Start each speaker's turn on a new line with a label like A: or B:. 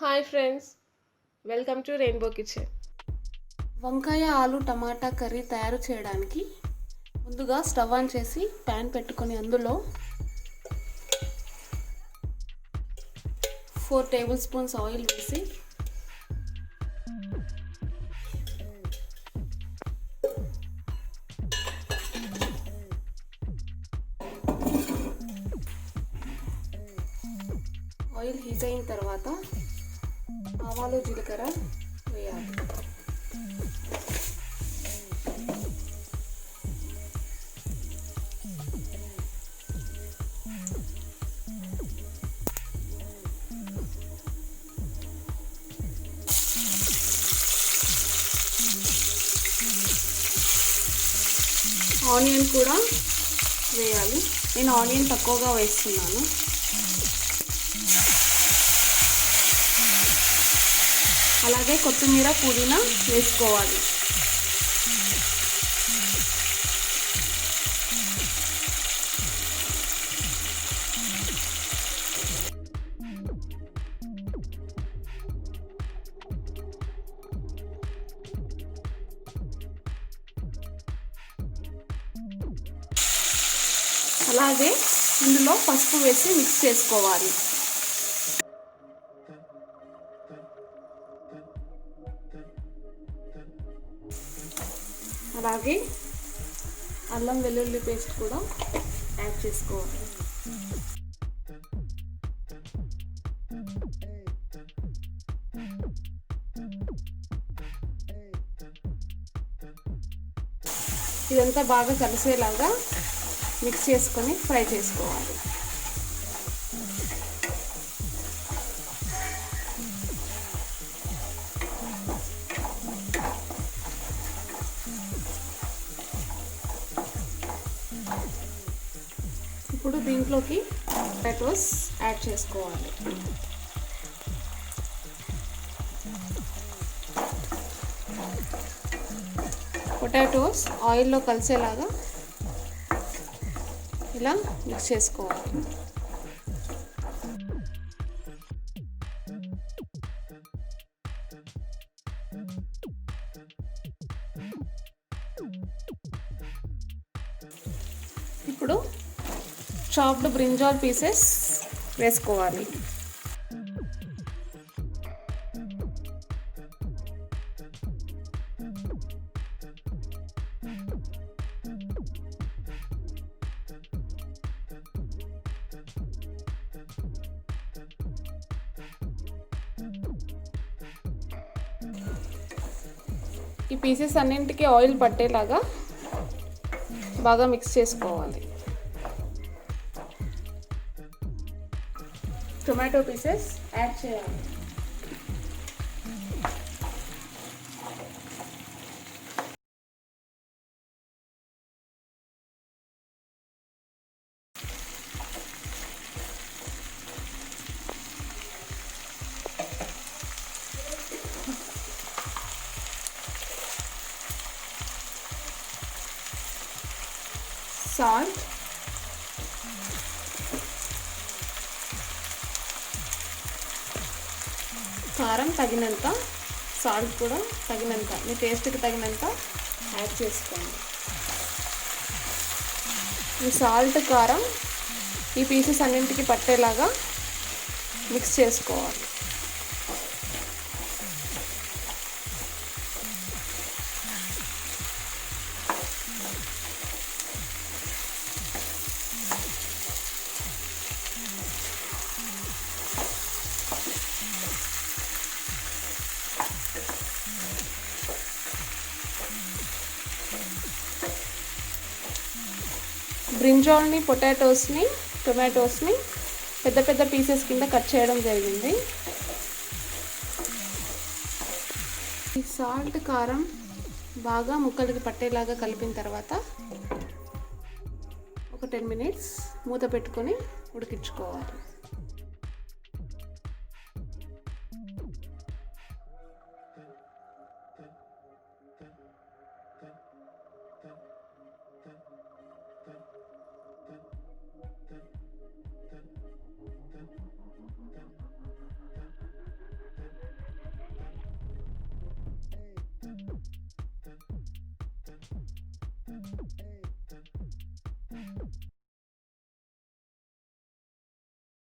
A: Hi friends, welcome to rainbow kitchen.
B: వంకాయ ఆలు టమాటా curry తయారు చేయడానికి ముందుగా స్టవ్ ఆన్ చేసి ప్యాన్ పెట్టుకొని అందులో 4 టేబుల్ స్పూన్స్ ఆయిల్ వేసి ఆయిల్ హీట్ అయిన తర్వాత ఆవాలు జీలకర్ర వేయాలి. ఆనియన్ కూడా వేయాలి. నేను ఆనియన్ తక్కువగా వేస్తున్నాను. అలాగే కొత్తిమీర పుదీనా వేసుకోవాలి. అలాగే ఇందులో పసుపు వేసి మిక్స్ చేసుకోవాలి. అలాగే అల్లం వెల్లుల్లి పేస్ట్ కూడా యాడ్ చేసుకోవాలి. ఇదంతా బాగా కలిసేలాగా మిక్స్ చేసుకొని ఫ్రై చేసుకోవాలి. ఇప్పుడు దీంట్లోకి పొటాటోస్ యాడ్ చేసుకోవాలి. పొటాటోస్ ఆయిల్లో కలిసేలాగా ఇలా మిక్స్ చేసుకోవాలి. ఇప్పుడు చాప్డ్ బ్రింజాల్ పీసెస్ వేసుకోవాలి. ఈ పీసెస్ అన్నింటికి ఆయిల్ పట్టేలాగా బాగా మిక్స్ చేసుకోవాలి. టొమాటో పీసెస్ యాడ్ చేయాలి. సాల్ట్, కారం తగినంత, సాల్ట్ కూడా తగినంత, మీ టేస్ట్కి తగినంత యాడ్ చేసుకోండి. ఈ సాల్ట్ కారం ఈ పీసెస్ అన్నింటికి పట్టేలాగా మిక్స్ చేసుకోవాలి. బ్రింజాల్ని, పొటాటోస్ని, టొమాటోస్ని పెద్ద పెద్ద పీసెస్ కింద కట్ చేయడం జరిగింది. ఈ సాల్ట్ కారం బాగా ముక్కలకి పట్టేలాగా కలిపిన తర్వాత ఒక 10 మినిట్స్ మూత పెట్టుకొని ఉడికించుకోవాలి.